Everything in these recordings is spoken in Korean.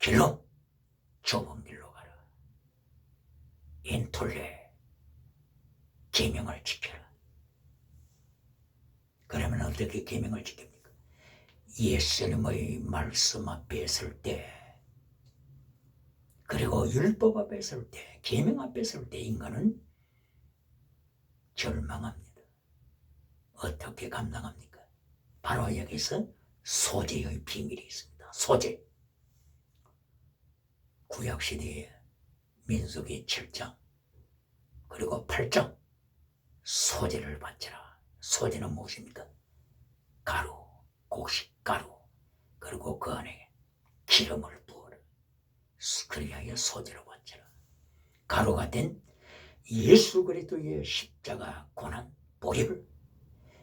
길로 좁은 길로 가라. 인톨레 계명을 지켜라. 그러면 어떻게 계명을 지킵니까? 예수님의 말씀 앞에 설 때, 그리고 율법 앞에 설 때, 계명 앞에 설 때 인간은 절망합니다. 어떻게 감당합니까? 바로 여기서 소재의 비밀이 있습니다. 소재. 구약시대에 민수기 7장 그리고 8장 소재를 바치라. 소재는 무엇입니까? 가루, 곡식가루, 그리고 그 안에 기름을 부어라. 그리하여 소재로 바치라. 가루가 된 예수 그리스도의 십자가 고난 보혈,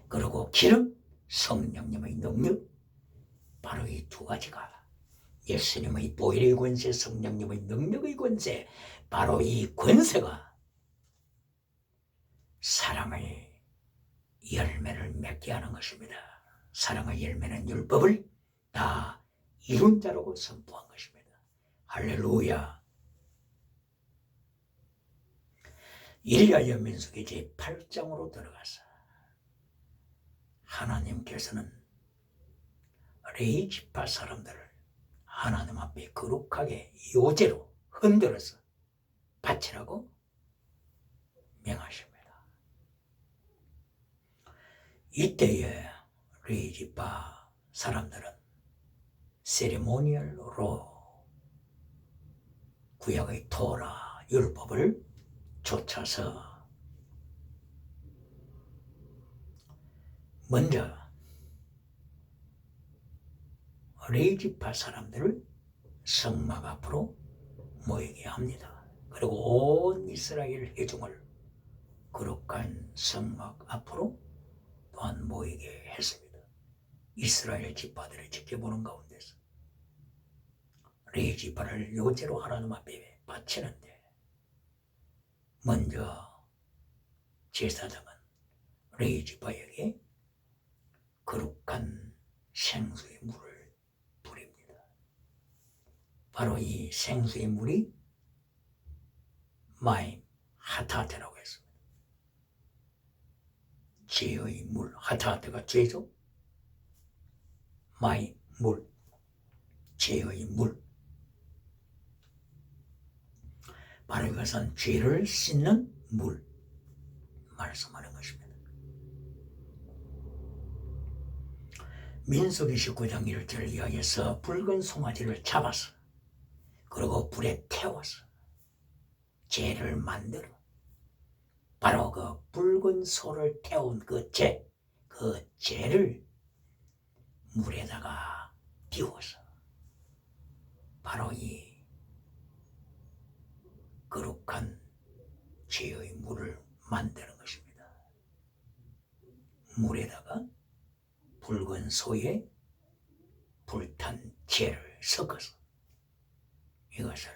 그리고 기름, 성령님의 능력, 바로 이 두 가지가 예수님의 보혈의 권세, 성령님의 능력의 권세, 바로 이 권세가 사랑의 열매를 맺게 하는 것입니다. 사랑의 열매는 율법을 다 이룬 자라고 선포한 것입니다. 할렐루야. 이리하여 민수기 제8장으로 들어가서 하나님께서는 레위 지파 사람들을 하나님 앞에 거룩하게 요제로 흔들어서 바치라고 명하십니다. 이때에 레위 지파 사람들은 세리모니얼로 구약의 토라 율법을 쫓아서 먼저 레위 지파 사람들을 성막 앞으로 모이게 합니다. 그리고 온 이스라엘 회중을 거룩한 성막 앞으로 또한 모이게 했습니다. 이스라엘 지파들을 지켜보는 가운데서 레위 지파를 요제로 하나님 앞에 바치는데, 먼저 제사장은 레위 지파에게 거룩한 생수의 물을 부립니다. 바로 이 생수의 물이 마임 하타테라고 했습니다. 죄의 물, 하타테가 죄죠. 마임 물, 죄의 물. 바로 이것은 죄를 씻는 물 말씀하는 것입니다. 민수기 19장 1절을 이야기해서 붉은 송아지를 잡아서 그리고 불에 태워서 재를 만들어, 바로 그 붉은 소를 태운 그 재를 물에다가 비워서 바로 이 거룩한 죄의 물을 만드는 것입니다. 물에다가 붉은 소에 불탄 재를 섞어서 이것을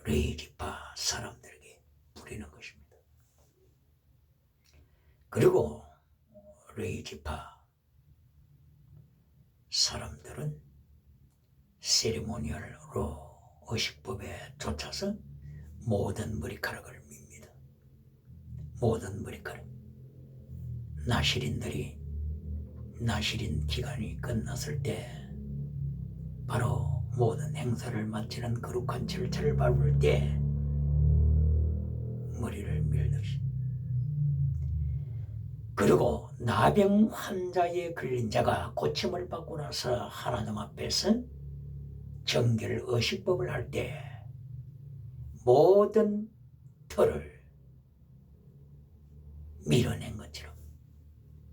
레위 지파 사람들에게 부리는 것입니다. 그리고 레위 지파 사람들은 세리모니얼로 의식법에 쫓아서 모든 머리카락을 밉니다. 모든 머리카락. 나시린들이 나시린 기간이 끝났을 때, 바로 모든 행사를 마치는 거룩한 절차를 밟을 때 머리를 밀듯이, 그리고 나병 환자에 걸린 자가 고침을 받고 나서 하나님 앞에서 정결 의식법을 할 때 모든 털을 밀어낸 것처럼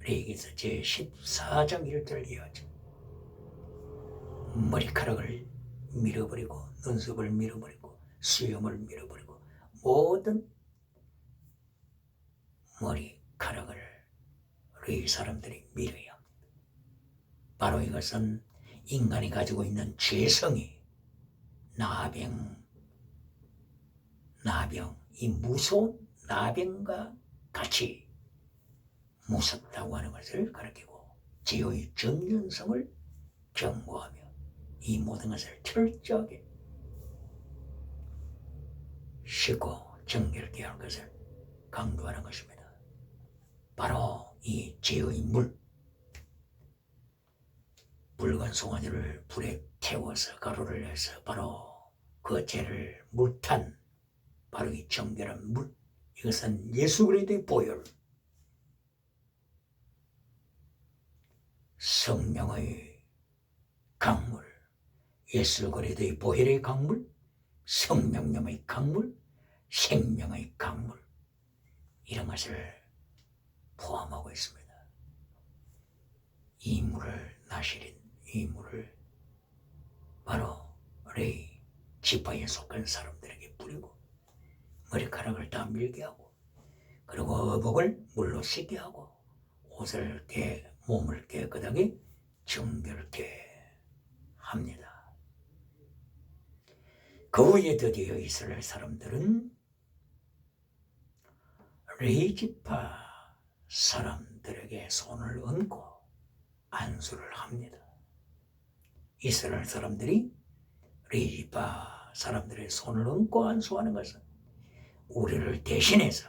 레위기서 제14장 1절을 이어져 머리카락을 밀어버리고 눈썹을 밀어버리고 수염을 밀어버리고 모든 머리카락을 레위 사람들이 밀어야 합니다. 바로 이것은 인간이 가지고 있는 죄성이 나병, 이 무서운 나병과 같이 무섭다고 하는 것을 가리키고 죄의 정연성을 경고하며 이 모든 것을 철저하게 씻고 정결케 할 것을 강조하는 것입니다. 바로 이 죄의 물, 붉은 송아지를 불에 태워서 가루를 내서 바로 그 죄를 물탄 바로 이 정결한 물, 이것은 예수 그리스도의 보혈, 성령의 강물, 예수 그리스도의 보혈의 강물, 성령님의 강물, 생명의 강물, 이런 것을 포함하고 있습니다. 이 물을 나시린 이 물을 바로 레위 지파에 속한 사람들에게 뿌리고 머리카락을 다 밀게 하고 그리고 의복을 물로 씻게 하고 옷을 몸을 깨끗하게 정결케 합니다. 그 후에 드디어 이스라엘 사람들은 레위 지파 사람들에게 손을 얹고 안수를 합니다. 이스라엘 사람들이 레위 지파 사람들의 손을 얹고 안수하는 것은 우리를 대신해서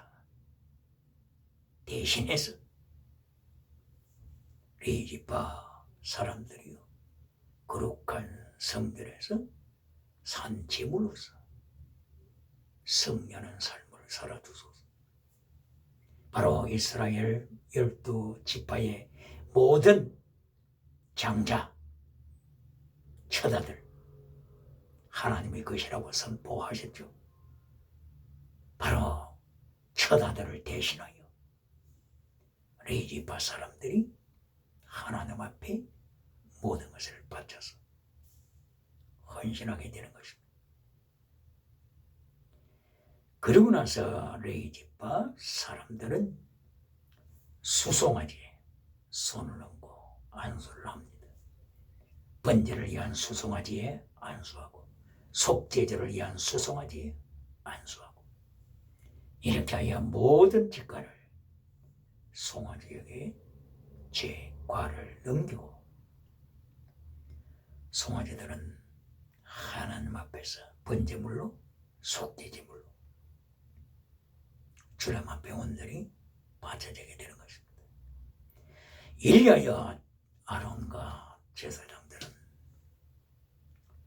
레위 지파 사람들이요 거룩한 성전에서 산 제물로서 성령한 삶을 살아주소서. 바로 이스라엘 12지파의 모든 장자, 처자들 하나님의 것이라고 선포하셨죠. 바로 처자들을 대신하여 레위 지파 사람들이 하나님 앞에 모든 것을 바쳐서 헌신하게 되는 것입니다. 그러고 나서 레위 지파 사람들은 수송아지에 손을 얹고 안수를 합니다. 번제를 위한 수송아지에 안수하고 속죄제를 위한 수송아지에 안수하고 이렇게 하여 모든 직과를 송아지에게 제과를 넘기고 송아지들은 하나님 앞에서 번제물로 속죄제물로 주님 앞에 온전히 바쳐지게 되는 것입니다. 이리하여 아론과 제사장들은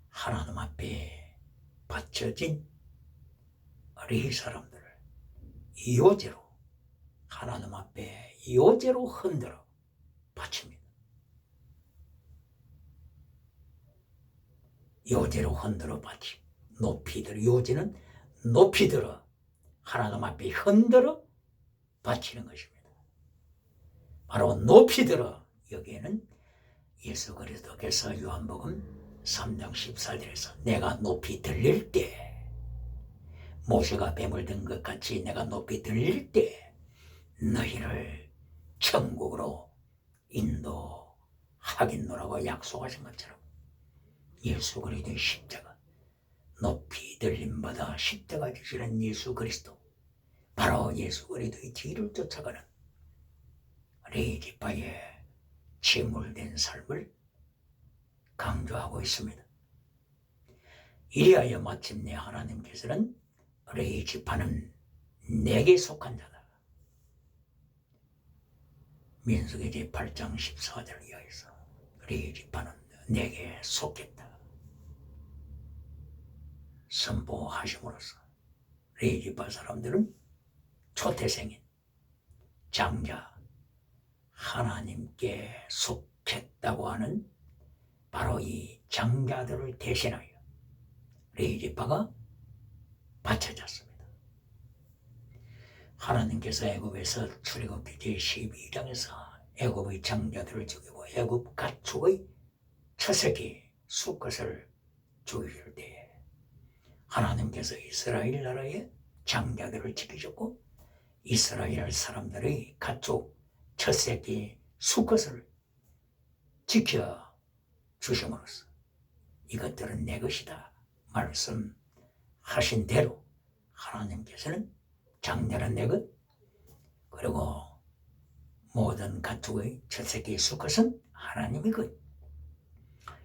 하나님 앞에 바쳐진 레위 사람들을 이호제로 하나님 앞에 이호제로 흔들어 바칩니다. 이호제로 흔들어 바치 높이 들어 이호제는 높이 들어 하나님 앞에 흔들어 바치는 것입니다. 바로 높이 들어 여기에는 예수 그리스도께서 요한복음 3장 14절에서 내가 높이 들릴 때 모세가 뱀을 든 것 같이 내가 높이 들릴 때 너희를 천국으로 인도하겠노라고 약속하신 것처럼 예수 그리스도의 십자가 높이 들림받아 십자가 지시는 예수 그리스도 바로 예수 그리스도의 뒤를 쫓아가는 레위 지파의 제물된 삶을 강조하고 있습니다. 이리하여 마침내 하나님께서는 레위 지파는 내게 속한 자다. 민수기 제8장 14절을 이하여서 레위 지파는 내게 속했다. 선포하심으로써 레위 지파 사람들은 초태생인 장자 하나님께 속했다고 하는 바로 이 장자들을 대신하여 레위 지파가 바쳐졌습니다. 하나님께서 애굽에서 출애굽기 제12장에서 애굽의 장자들을 죽이고 애굽 가축의 첫 새끼 수컷을 죽이실 때에 하나님께서 이스라엘 나라의 장자들을 지키셨고 이스라엘 사람들의 가축 첫 새끼 수컷을 지켜주심으로써 이것들은 내 것이다 말씀하신 대로 하나님께서는 장자는 내 것 그리고 모든 가축의 첫 새끼 수컷은 하나님의 것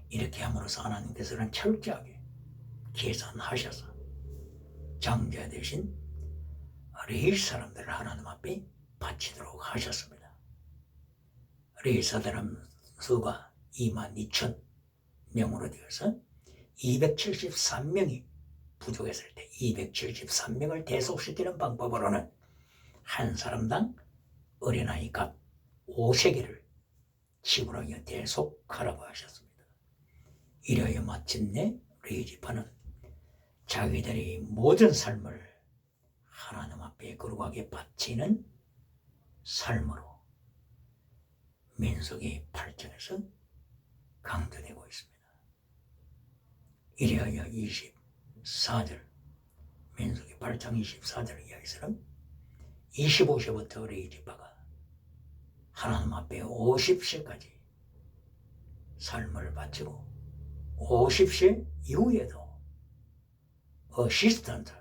이렇게 함으로써 하나님께서는 철저하게 계산하셔서 장자 대신 레위 사람들을 하나님 앞에 바치도록 하셨습니다. 레위 사람 수가 22,000명으로 되어서 273명이 부족했을 때 273명을 대속시키는 방법으로는 한 사람당 어린아이 값 5세겔을 지불하여 대속하라고 하셨습니다. 이래야 마침내 레위 지파는 자기들의 모든 삶을 하나님 앞에 거룩하게 바치는 삶으로 민수기 8장에서 강조되고 있습니다. 이래야 24절 민수기 8장 24절 이야기처럼 25세부터 레위 지파가 하나님 앞에 50세까지 삶을 바치고 50세 이후에도 어시스턴트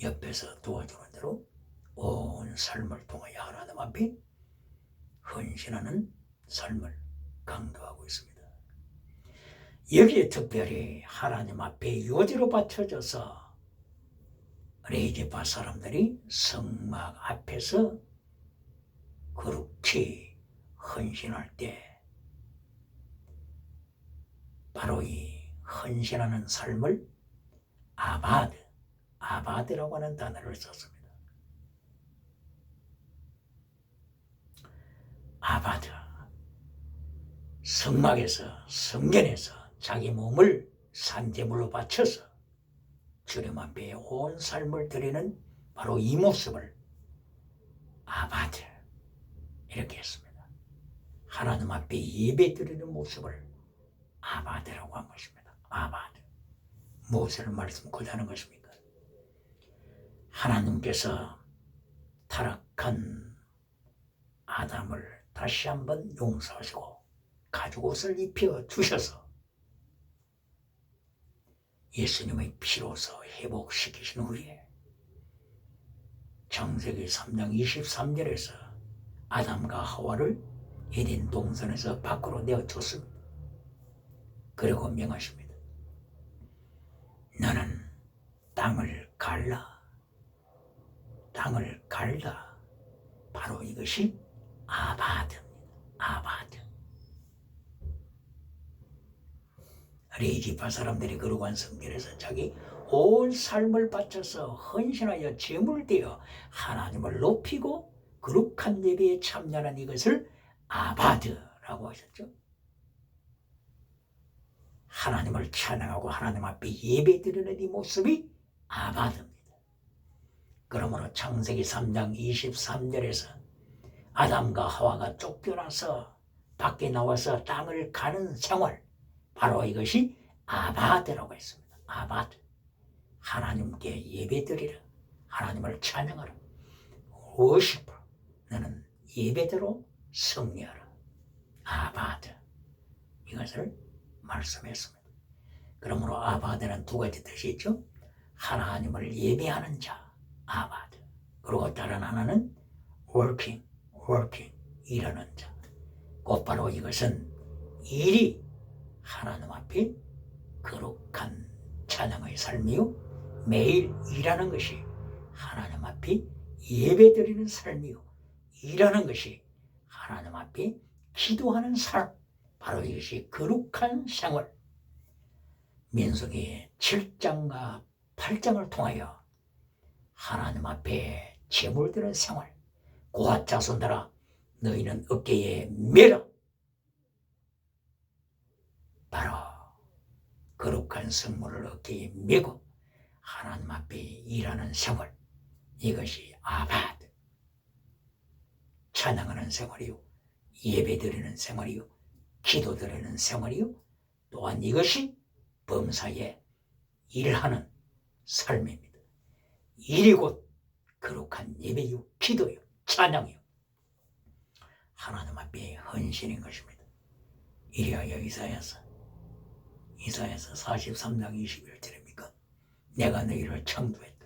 옆에서 도와주는 대로 온 삶을 통하여 하나님 앞에 헌신하는 삶을 강조하고 있습니다. 여기에 특별히 하나님 앞에 요지로 바쳐져서 레위 지파 사람들이 성막 앞에서 그렇게 헌신할 때 바로 이 헌신하는 삶을 아바드라고 하는 단어를 썼습니다. 아바드, 성막에서 성전에서 자기 몸을 산제물로 바쳐서 주님 앞에 온 삶을 드리는 바로 이 모습을 아바드 이렇게 했습니다. 하나님 앞에 예배 드리는 모습을 아바드라고 한 것입니다. 아바드. 무엇을 말씀하자는 것입니까? 하나님께서 타락한 아담을 다시 한번 용서하시고 가죽옷을 입혀 주셔서 예수님의 피로서 회복시키신 후에 창세기 3장 23절에서 아담과 하와를 에덴 동산에서 밖으로 내어줬습니다. 그리고 명하십니다. 너는 땅을 갈라. 바로 이것이 아바드입니다. 아바드. 레위 지파 사람들이 거룩한 성전에서 자기 온 삶을 바쳐서 헌신하여 제물되어 하나님을 높이고 거룩한 예배에 참여하는 이것을 아바드라고 하셨죠. 하나님을 찬양하고 하나님 앞에 예배드리는 이 모습이 아바드입니다. 그러므로 창세기 3장 23절에서 아담과 하와가 쫓겨나서 밖에 나와서 땅을 가는 생활, 바로 이것이 아바드라고 했습니다. 아바드. 하나님께 예배드리라. 하나님을 찬양하라. 워시퍼. 너는 예배대로 승리하라. 아바드. 이것을 말씀했습니다. 그러므로 아바드는 두 가지 뜻이 있죠. 하나님을 예배하는 자, 아바드. 그리고 다른 하나는 working, 일하는 자. 곧바로 이것은 일이 하나님 앞에 거룩한 찬양의 삶이요, 매일 일하는 것이 하나님 앞에 예배드리는 삶이요, 일하는 것이 하나님 앞에 기도하는 삶, 바로 이것이 거룩한 생활. 민수기 7장과 8장을 통하여 하나님 앞에 제물드는 생활. 고핫 자손들아, 너희는 어깨에 메라. 바로 거룩한 성물을 어깨에 메고 하나님 앞에 일하는 생활. 이것이 아바드. 찬양하는 생활이요, 예배드리는 생활이요, 기도드리는 생활이요, 또한 이것이 범사에 일하는 삶입니다. 일이 곧 거룩한 예배요, 기도요, 찬양이요, 하나님 앞에 헌신인 것입니다. 이리하여 이사야서 43장 21절입니까? 내가 너희를 창조했다.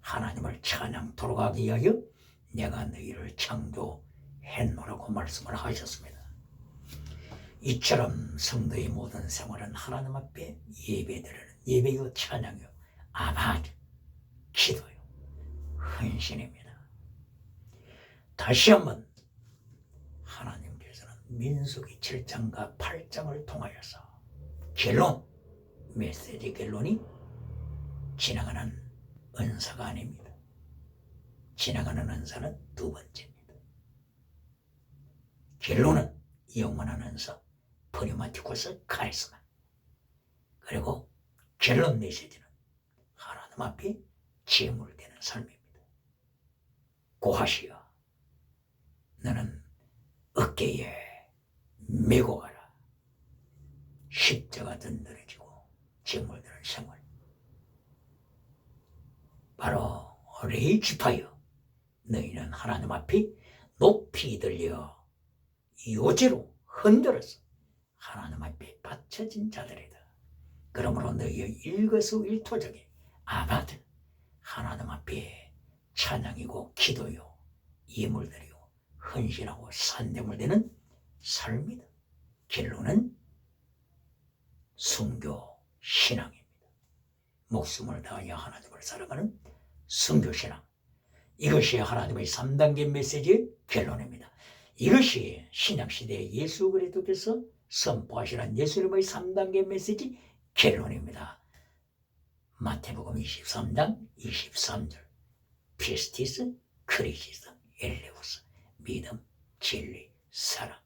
하나님을 찬양토록 하기 위하여 내가 너희를 창조했노라고 말씀을 하셨습니다. 이처럼 성도의 모든 생활은 하나님 앞에 예배드리는 예배요 찬양요 아바드 기도요 헌신입니다. 다시 한번 하나님께서는 민수기 7장과 8장을 통하여서 결론, 메시지 결론이 지나가는 은사가 아닙니다. 지나가는 은사는 두 번째입니다. 결론은 영원한 은사, 프리마티코스 카리스마. 그리고 결론 메시지는 하나님 앞에 제물되는 삶입니다. 고하시여 너는 어깨에 메고 가라. 십자가 든든해지고 제물되는 생활. 바로 레이지파여 너희는 하나님 앞에 높이 들려 요제로 흔들어서 하나님 앞에 바쳐진 자들이다. 그러므로 너희의 일거수일투족에 아바드 하나님 앞에 찬양이고 기도요 예물드리고 헌신하고 산대물되는 삶이다. 결론은 순교 신앙입니다. 목숨을 다하여 하나님을 사랑하는 순교 신앙. 이것이 하나님의 3단계 메시지의 결론입니다. 이것이 신약시대의 예수 그리스도께서 선포하시는 예수님의 3단계 메시지 결론입니다. 마태복음 23장 23절 피스티스, 크리시스, 엘레우스 믿음, 진리, 사랑.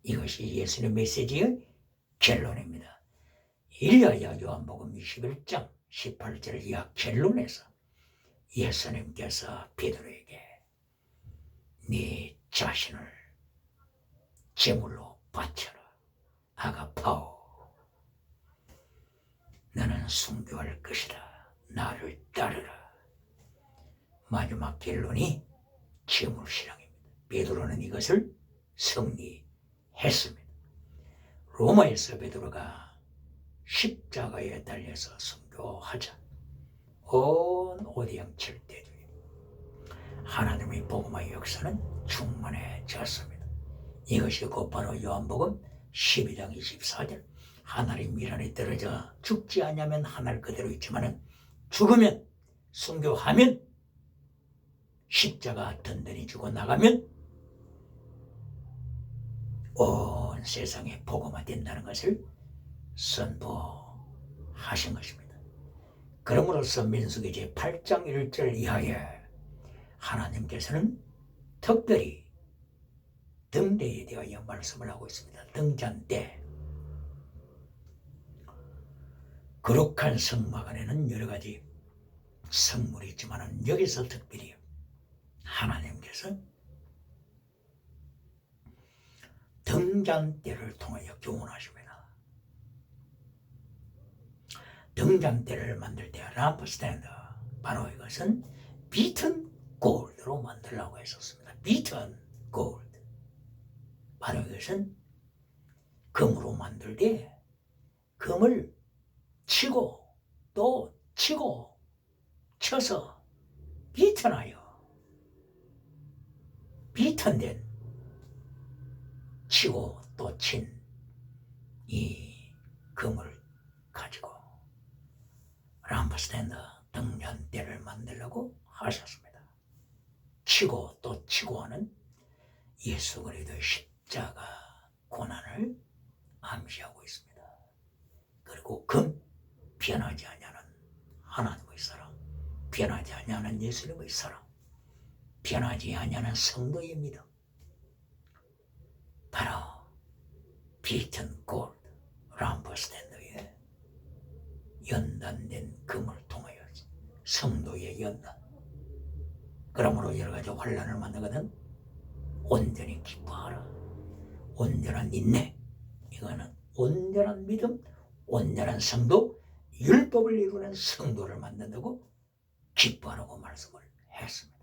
이것이 예수님의 메시지의 결론입니다. 이리하여 요한복음 21장 18절 이하 결론에서 예수님께서 베드로에게 네 자신을 제물로 바쳐라. 아가파오. 너는 순교할 것이다. 나를 따르라. 마지막 결론이 제물신앙입니다. 베드로는 이것을 승리했습니다. 로마에서 베드로가 십자가에 달려서 순교하자 온 오디양 칠대주의 하나님의 복음의 역사는 충만해졌습니다. 이것이 곧바로 요한복음 12장 24절 하늘이 미란에 떨어져 죽지 않으면 하늘 그대로 있지만은 죽으면 순교하면 십자가 든든히 지고 나가면 온 세상에 복음화 된다는 것을 선포하신 것입니다. 그러므로서 민수기 제8장 1절 이하에 하나님께서는 특별히 등대에 대하여 말씀을 하고 있습니다. 등잔대. 거룩한 성막 안에는 여러 가지 성물이 있지만 여기서 특별히 하나님께서 등잔대를 통하여 교훈하십니다. 등잔대를 만들 때 람프 스탠드 바로 이것은 비튼 골드로 만들라고 했었습니다. 비튼 골드 바로 이것은 금으로 만들 때 금을 치고 또 치고 쳐서 비튼하여 비튼된 치고 또 친 이 금을 가지고 람프 스탠드 등잔대를 만들려고 하셨습니다. 치고 또 치고 하는 예수 그리스도의 십자가 고난을 암시하고 있습니다. 그리고 금 변하지 아니하는 하나님의 사랑, 변하지 아니하는 예수님의 사랑, 변하지 아니하는 성도의 믿음, 바로 비튼 골드 람프 스탠드에 연단된 금을 통하여 성도의 연단. 그러므로 여러 가지 환란을 만나거든 온전히 기뻐하라. 온전한 인내. 이거는 온전한 믿음, 온전한 성도, 율법을 이루는 성도를 만든다고 기뻐하라고 말씀을 했습니다.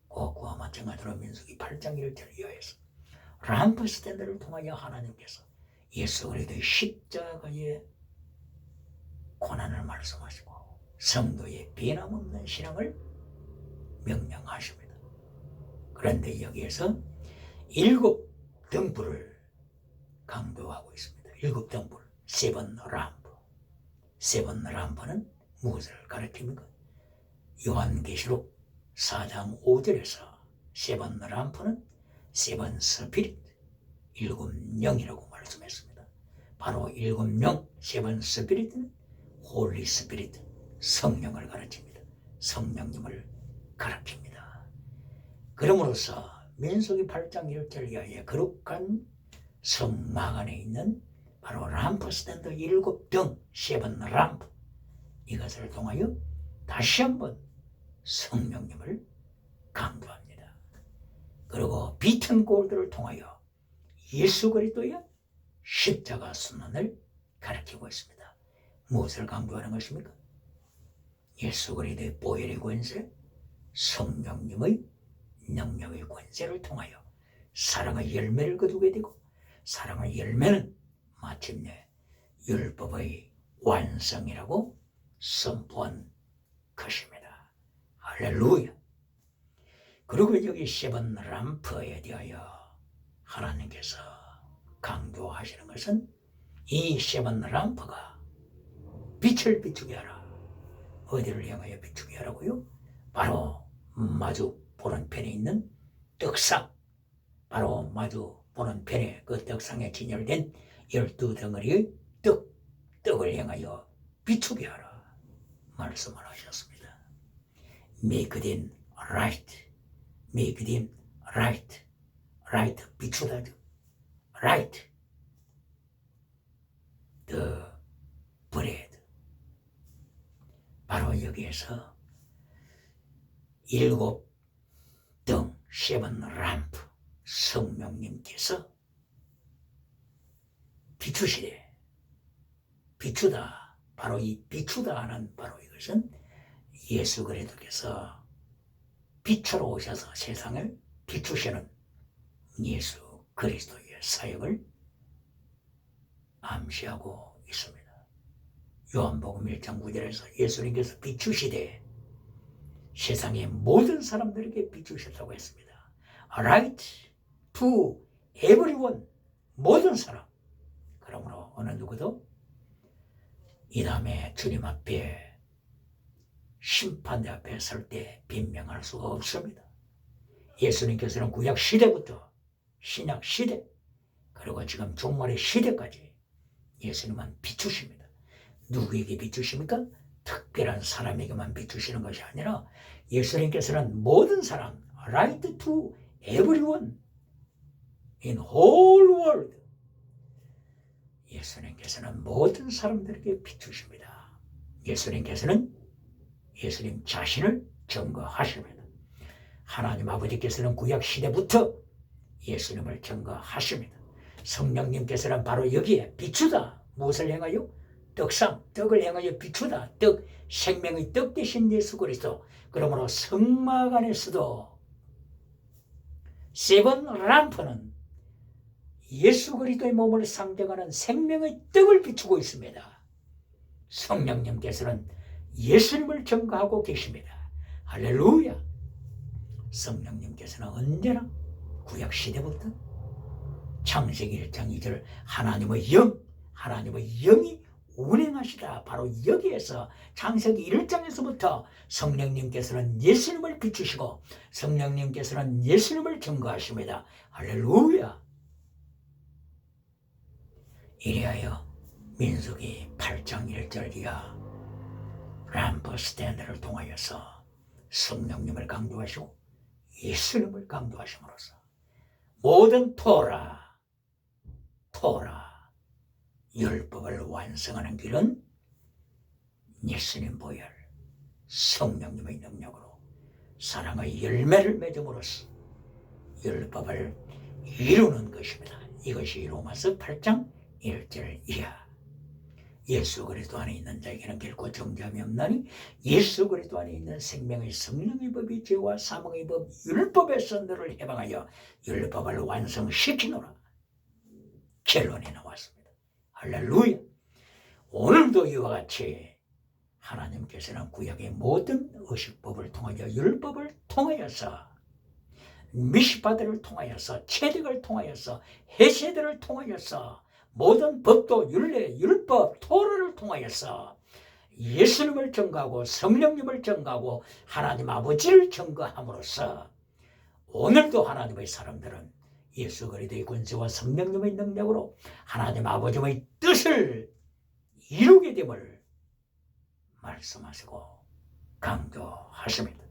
그와 마찬가지로 민수기 8장 1절 이하에서 람프 스탠드를 통하여 하나님께서 예수 그리스도의 십자가의 고난을 말씀하시고 성도의 변함없는 신앙을 명령하십니다. 그런데 여기에서 7 등불을 강조하고 있습니다. 일곱 등불, 세븐 람프. 세븐 람프는 무엇을 가리킵니까? 요한계시록 4장 5절에서 세븐 람프는 세븐 스피릿, 일곱 영이라고 말씀했습니다. 바로 일곱 영, 세븐 스피릿은 홀리 스피릿, 성령을 가르칩니다. 성령님을 가르칩니다. 그러므로서 민수기 8장 1절 이하에 거룩한 성막 안에 있는 바로 람프 스탠드 일곱 등, 세븐 람프, 이것을 통하여 다시 한번 성령님을 강조합니다. 그리고 비튼 골드를 통하여 예수 그리스도의 십자가 순환을 가리키고 있습니다. 무엇을 강조하는 것입니까? 예수 그리스도의 보혈의 권세, 성령님의 능력의 권세를 통하여 사랑의 열매를 거두게 되고, 사랑의 열매는 마침내 율법의 완성이라고 선포한 것입니다. 할렐루야. 그리고 여기 세븐 람프에 대하여 하나님께서 강조하시는 것은 이 세븐 람프가 빛을 비추게 하라. 어디를 향하여 비추게 하라고요? 바로 마주 보는 편에 있는 떡상, 바로 마주 보는 편에 그 떡상에 진열된 12덩어리의 떡을 향하여 비추게 하라 말씀을 하셨습니다. Make them right, make them right, right 비추다, right the bread. 바로 여기에서 일곱 등, 세븐 람프, 성령님께서 비추시되, 비추다, 바로 이 비추다 하는 바로 이것은 예수 그리스도께서 빛으로 오셔서 세상을 비추시는 예수 그리스도의 사역을 암시하고 있습니다. 요한복음 1장 9절에서 예수님께서 비추시되 세상의 모든 사람들에게 비추셨다고 했습니다. Right to everyone, 모든 사람. 그러므로 어느 누구도 이 다음에 주님 앞에 심판대 앞에 설 때 변명할 수가 없습니다. 예수님께서는 구약 시대부터 신약 시대, 그리고 지금 종말의 시대까지 예수님은 비추십니다. 누구에게 비추십니까? 특별한 사람에게만 비추시는 것이 아니라 예수님께서는 모든 사람, right to everyone in whole world, 예수님께서는 모든 사람들에게 비추십니다. 예수님께서는 예수님 자신을 증거하십니다. 하나님 아버지께서는 구약 시대부터 예수님을 증거하십니다. 성령님께서는 바로 여기에 비추다, 무엇을 향하여? 떡상, 떡을 향하여 비추다. 떡, 생명의 떡 되신 예수 그리스도. 그러므로 성막 안에서도 세븐 람프는 예수 그리스도의 몸을 상징하는 생명의 떡을 비추고 있습니다. 성령님께서는 예수님을 증거하고 계십니다. 할렐루야. 성령님께서는 언제나 구약 시대부터 창세기 1장 2절 하나님의 영이 운행하시다. 바로 여기에서 창세기 1장에서부터 성령님께서는 예수님을 비추시고 성령님께서는 예수님을 증거하십니다. 할렐루야. 이리하여 민수기 8장 1절 이하 람프 스탠드를 통하여서 성령님을 강조하시고 예수님을 강조하심으로써 모든 토라 율법을 완성하는 길은 예수님 보혈 성령님의 능력으로 사랑의 열매를 맺음으로써 율법을 이루는 것입니다. 이것이 로마서 8장 1절 이하. 예수 그리스도 안에 있는 자에게는 결코 정죄함이 없나니 예수 그리스도 안에 있는 생명의 성령의 법이 죄와 사망의 법 율법에서 너를 해방하여 율법을 완성시키노라. 결론이 나왔습니다. 할렐루야. 오늘도 이와 같이 하나님께서는 구약의 모든 의식법을 통하여 율법을 통하여서 미시바들을 통하여서 체득을 통하여서 헤세드를 통하여서 모든 법도 율례, 율법, 토라를 통하여서 예수님을 증거하고 성령님을 증거하고 하나님 아버지를 증거함으로써 오늘도 하나님의 사람들은 예수 그리스도의 권세와 성령님의 능력으로 하나님 아버지의 뜻을 이루게 됨을 말씀하시고 강조하십니다.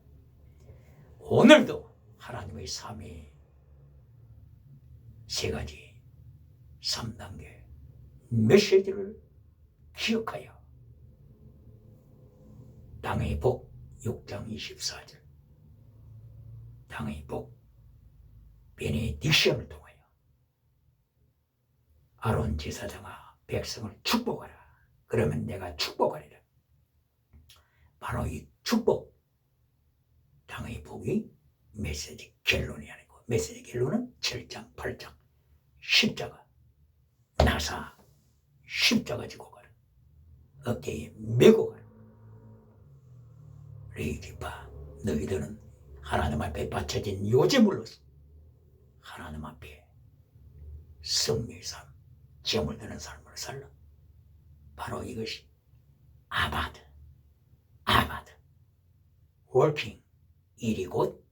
오늘도 하나님의 삶이 세 가지 3단계 메시지를 기억하여 땅의 복 6장 24절 땅의 복 베네딕션을 통하여 아론 제사장아 백성을 축복하라. 그러면 내가 축복하리라. 바로 이 축복 땅의 복이 메시지 결론이 아니고 메시지 결론은 7장 8장 십자가 나사 십자가 지고 가라. 어깨에 메고 가라. 레이지파 너희들은 하나님 앞에 바쳐진 요제물로서 하나님 앞에 승리의 삶, 제물 드는 삶을 살라. 바로 이것이 아바드, working, 일이 곧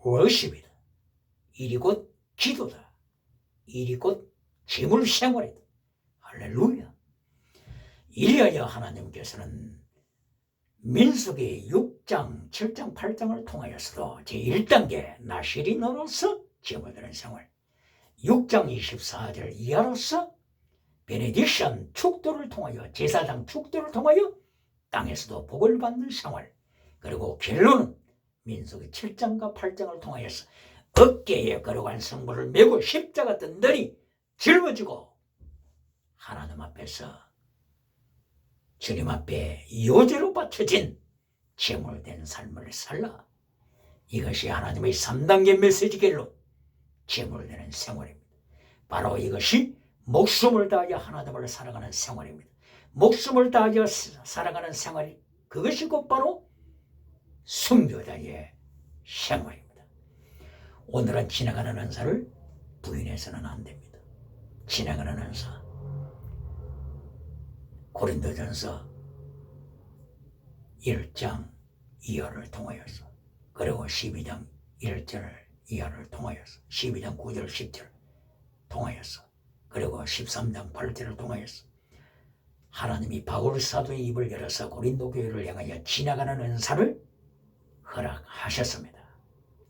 worship이다. 일이 곧 기도다. 일이 곧 제물 생활이다. 할렐루야. 이리하여 하나님께서는 민수기 6장, 7장, 8장을 통하여서도 제1단계 나시린으로서 제물 드는 생활, 6장 24절 이하로서 베네딕션 축도를 통하여 제사장 축도를 통하여 땅에서도 복을 받는 생활, 그리고 결론은 민수기 7장과 8장을 통하여서 어깨에 거룩한 성물을 메고 십자가 든들이 짊어지고 하나님 앞에서 주님 앞에 요제로 바쳐진 제물된 삶을 살라. 이것이 하나님의 3단계 메시지 결론, 제물되는 생활입니다. 바로 이것이 목숨을 다하여 하나님을 살아가는 생활입니다. 목숨을 다하여 살아가는 생활이 그것이 곧바로 순교자의 생활입니다. 오늘은 지나가는 은사를 부인해서는 안 됩니다. 지나가는 은사, 고린도전서 1장 2절을 통하여서, 그리고 12장 1절 이하를 통하여서, 12장 9절 10절 통하여서, 그리고 13장 8절을 통하여서 하나님이 바울 사도의 입을 열어서 고린도 교회를 향하여 지나가는 은사를 허락하셨습니다.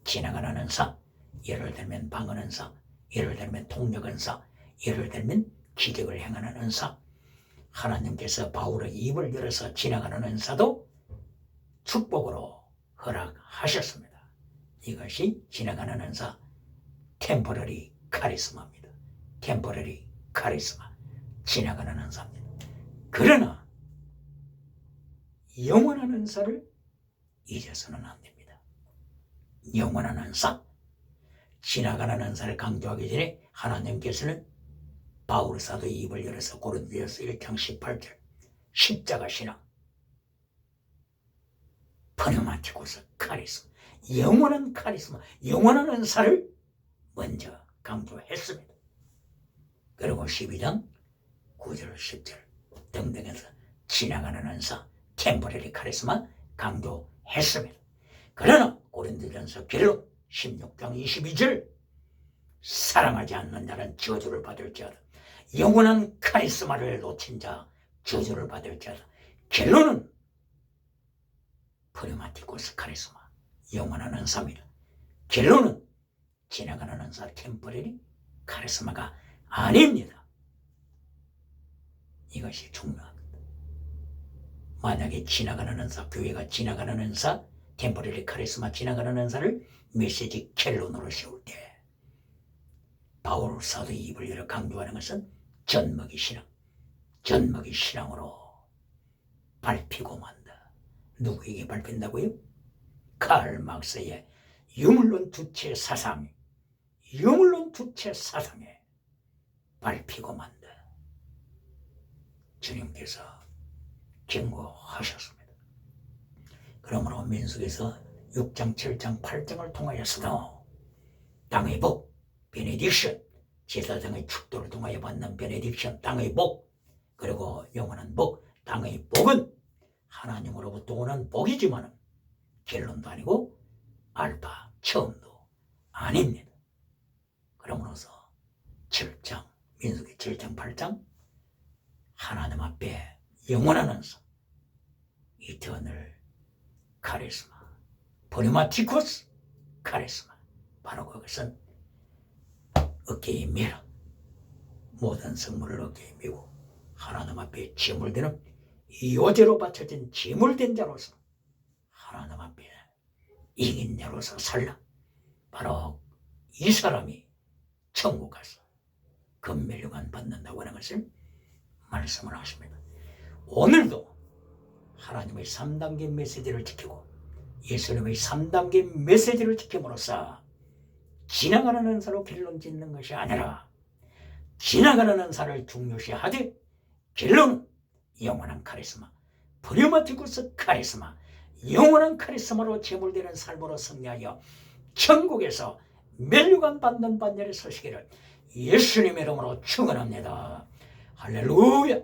지나가는 은사, 예를 들면 방언 은사, 예를 들면 통역 은사, 예를 들면 기적을 행하는 은사, 하나님께서 바울의 입을 열어서 지나가는 은사도 축복으로 허락하셨습니다. 이것이 지나가는 은사, 템포러리 카리스마입니다. 템포러리 카리스마, 지나가는 은사입니다. 그러나 영원한 은사를 잊어서는 안 됩니다. 영원한 은사, 지나가는 은사를 강조하기 전에 하나님께서는 바울 사도의 입을 열어서 고린도전서 1장 18절 십자가 신앙, pneumatikos 카리스마, 영원한 카리스마, 영원한 은사를 먼저 강조했습니다. 그리고 12장 9절 10절 등등에서 지나가는 은사, 템포러리 카리스마 강조했습니다. 그러나 고린도전서 결론 16장 22절 사랑하지 않는 자는 저주를 받을지어다. 영원한 카리스마를 놓친 자 저주를 받을지어다. 결론은 프리마티코스 카리스마, 영원한 은사입니다. 결론은 지나가는 은사, 템포러리 카리스마가 아닙니다. 이것이 중요합니다. 만약에 지나가는 은사, 교회가 지나가는 은사, 템포러리 카리스마, 지나가는 은사를 메시지 결론으로 세울 때 바울 사도의 입을 열어 강조하는 것은 젖먹이 신앙, 젖먹이 신앙으로 밟히고 만다. 누구에게 밟힌다고요? 칼 막스의 유물론 주체 사상, 유물론 주체 사상에 밟히고 만다. 주님께서 경고하셨습니다. 그러므로 민수기에서 6장, 7장, 8장을 통하여서도 땅의 복, 베네딕션, 제사장의 축도를 통하여 받는 베네딕션, 땅의 복, 그리고 영원한 복, 땅의 복은 하나님으로부터 오는 복이지만 결론도 아니고 알파, 처음도 아닙니다. 그러므로서 7장, 민수기 7장, 8장 하나님 앞에 영원하면서 이터널 카리스마, 포리마티코스 카리스마, 바로 그것은 어깨에 메라, 모든 성물을 어깨에 메고 하나님 앞에 제물되는 요제로 바쳐진 제물된 자로서 하나님 앞에 이긴 자로서 살라. 바로 이 사람이 천국 가서 금멸류관 받는다고 하는 것을 말씀을 하십니다. 오늘도 하나님의 3단계 메시지를 지키고 예수님의 3단계 메시지를 지킴으로써 지나가는 은사로 결론 짓는 것이 아니라 지나가는 은사를 중요시하되 결론은 영원한 카리스마, 프리마티쿠스 카리스마, 영원한 카리스마로 제물되는 삶으로 승리하여 천국에서 멸류관 받는 반열에 서시기를 예수님의 이름으로 축원합니다. 할렐루야.